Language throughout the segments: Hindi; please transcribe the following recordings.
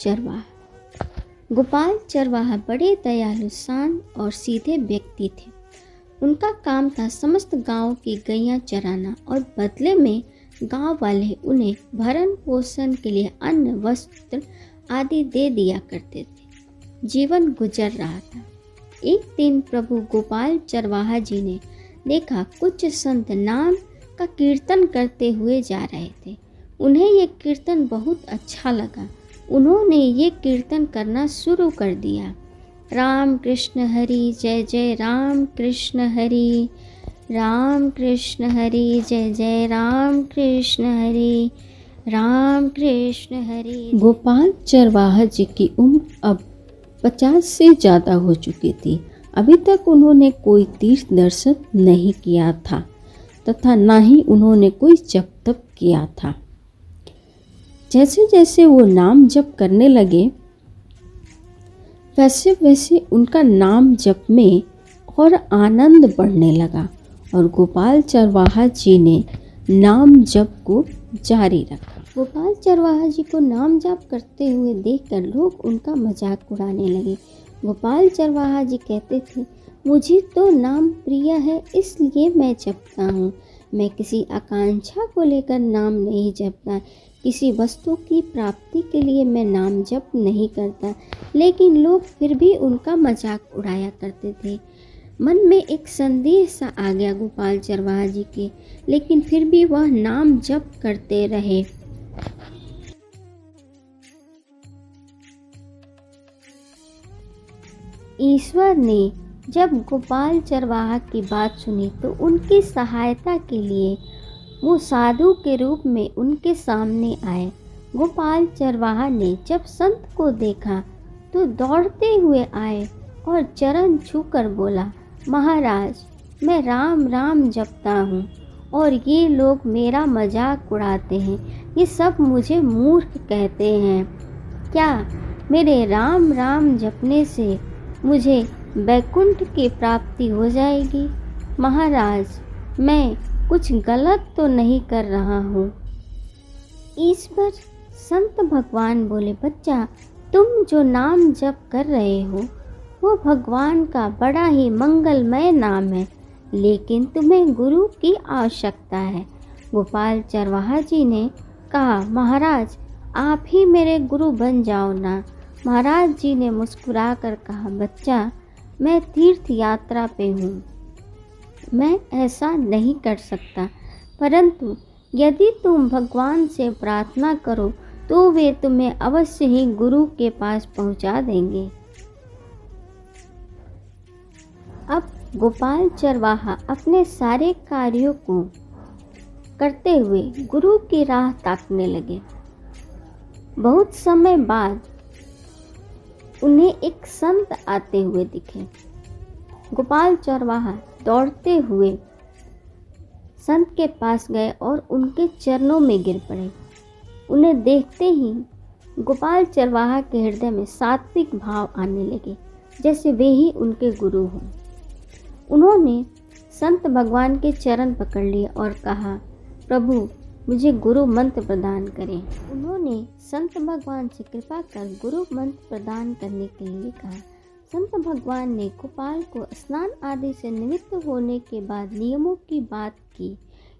चरवाहा। गोपाल चरवाहा बड़े दयालु, शांत और सीधे व्यक्ति थे। उनका काम था समस्त गांव की गैया चराना और बदले में गांव वाले उन्हें भरण पोषण के लिए अन्न, वस्त्र आदि दे दिया करते थे। जीवन गुजर रहा था। एक दिन प्रभु गोपाल चरवाहा जी ने देखा कुछ संत नाम का कीर्तन करते हुए जा रहे थे। उन्हें ये कीर्तन बहुत अच्छा लगा। उन्होंने ये कीर्तन करना शुरू कर दिया। राम कृष्ण हरि जय जय राम कृष्ण हरि, राम कृष्ण हरि जय जय राम कृष्ण हरि, राम कृष्ण हरि। गोपाल चरवाहा जी की उम्र अब 50 से ज़्यादा हो चुकी थी। अभी तक उन्होंने कोई तीर्थ दर्शन नहीं किया था तथा ना ही उन्होंने कोई जप तप किया था। जैसे जैसे वो नाम जप करने लगे वैसे वैसे उनका नाम जप में और आनंद बढ़ने लगा और गोपाल चरवाहा जी ने नाम जप को जारी रखा। गोपाल चरवाहा जी को नाम जाप करते हुए देखकर लोग उनका मजाक उड़ाने लगे। गोपाल चरवाहा जी कहते थे, मुझे तो नाम प्रिय है इसलिए मैं जपता हूँ। मैं किसी आकांक्षा को लेकर नाम नहीं जपता, किसी वस्तु की प्राप्ति के लिए मैं नाम जप नहीं करता। लेकिन लोग फिर भी उनका मजाक उड़ाया करते थे। मन में एक संदेह सा आ गया गोपाल चरवाहा जी के, लेकिन फिर भी वह नाम जप करते रहे। ईश्वर ने जब गोपाल चरवाहा की बात सुनी तो उनकी सहायता के लिए वो साधु के रूप में उनके सामने आए। गोपाल चरवाहा ने जब संत को देखा तो दौड़ते हुए आए और चरण छूकर बोला, महाराज मैं राम राम जपता हूँ और ये लोग मेरा मजाक उड़ाते हैं। ये सब मुझे मूर्ख कहते हैं। क्या मेरे राम राम जपने से मुझे वैकुंठ की प्राप्ति हो जाएगी? महाराज मैं कुछ गलत तो नहीं कर रहा हूँ। इस पर संत भगवान बोले, बच्चा तुम जो नाम जप कर रहे हो वो भगवान का बड़ा ही मंगलमय नाम है, लेकिन तुम्हें गुरु की आवश्यकता है। गोपाल चरवाहा जी ने कहा, महाराज आप ही मेरे गुरु बन जाओ ना। महाराज जी ने मुस्कुरा कर कहा, बच्चा मैं तीर्थ यात्रा पे हूँ, मैं ऐसा नहीं कर सकता, परंतु यदि तुम भगवान से प्रार्थना करो तो वे तुम्हें अवश्य ही गुरु के पास पहुँचा देंगे। अब गोपाल चरवाहा अपने सारे कार्यों को करते हुए गुरु की राह ताकने लगे। बहुत समय बाद उन्हें एक संत आते हुए दिखे। गोपाल चरवाहा दौड़ते हुए संत के पास गए और उनके चरणों में गिर पड़े। उन्हें देखते ही गोपाल चरवाहा के हृदय में सात्विक भाव आने लगे, जैसे वे ही उनके गुरु हों। उन्होंने संत भगवान के चरण पकड़ लिए और कहा, प्रभु मुझे गुरु मंत्र प्रदान करें। उन्होंने संत भगवान से कृपा कर गुरु मंत्र प्रदान करने के लिए कहा। संत भगवान ने गोपाल को स्नान आदि से निवृत्त होने के बाद नियमों की बात की,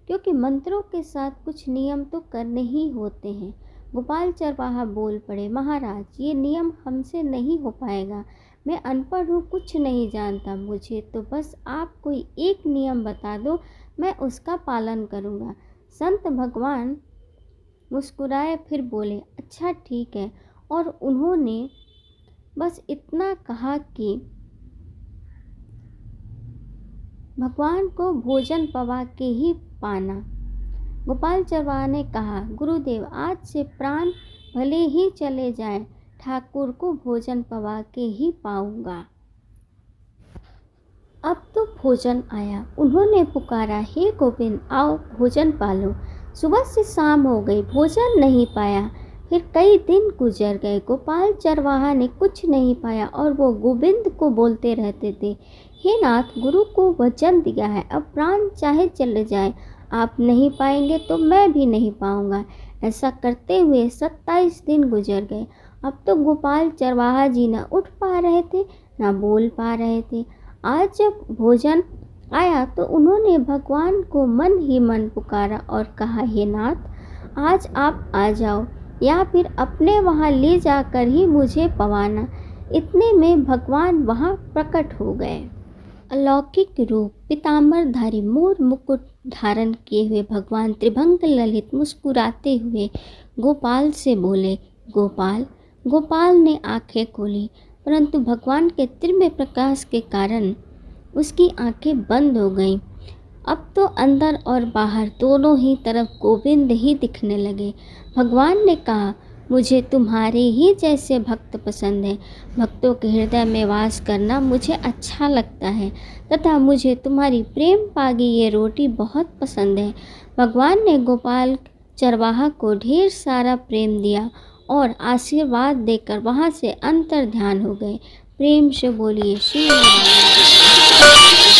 क्योंकि मंत्रों के साथ कुछ नियम तो करने ही होते हैं। गोपाल चरवाहा बोल पड़े, महाराज ये नियम हमसे नहीं हो पाएगा, मैं अनपढ़ हूँ, कुछ नहीं जानता, मुझे तो बस आप कोई एक नियम बता दो, मैं उसका पालन करूँगा। संत भगवान मुस्कुराए फिर बोले, अच्छा ठीक है। और उन्होंने बस इतना कहा कि भगवान को भोजन पवा के ही पाना। गोपाल चरवाहा ने कहा, गुरुदेव आज से प्राण भले ही चले जाएं, ठाकुर को भोजन पवा के ही पाऊंगा। अब तो भोजन आया। उन्होंने पुकारा, हे गोविंद आओ भोजन पालो। सुबह से शाम हो गई, भोजन नहीं पाया। फिर कई दिन गुजर गए, गोपाल चरवाहा ने कुछ नहीं पाया और वो गोविंद को बोलते रहते थे, हे नाथ गुरु को वचन दिया है, अब प्राण चाहे चले जाए, आप नहीं पाएंगे तो मैं भी नहीं पाऊंगा। ऐसा करते हुए 27 दिन गुजर गए अब तो गोपाल चरवाहा जी न उठ पा रहे थे, न बोल पा रहे थे। आज जब भोजन आया तो उन्होंने भगवान को मन ही मन पुकारा और कहा, हे नाथ, आज आप आ जाओ या फिर अपने वहाँ ले जाकर ही मुझे पवाना। इतने में भगवान वहाँ प्रकट हो गए। अलौकिक रूप पीताम्बरधारी मोर मुकुट धारण किए हुए भगवान त्रिभंग ललित मुस्कुराते हुए गोपाल से बोले, गोपाल। गोपाल ने आंखें खोली, परंतु भगवान के दिव्य प्रकाश के कारण उसकी आंखें बंद हो गईं। अब तो अंदर और बाहर दोनों ही तरफ गोविंद ही दिखने लगे। भगवान ने कहा, मुझे तुम्हारे ही जैसे भक्त पसंद हैं। भक्तों के हृदय में वास करना मुझे अच्छा लगता है तथा मुझे तुम्हारी प्रेम पागी ये रोटी बहुत पसंद है। भगवान ने गोपाल चरवाहा को ढेर सारा प्रेम दिया और आशीर्वाद देकर वहाँ से अंतर ध्यान हो गए। प्रेम से बोलिए श्री राम।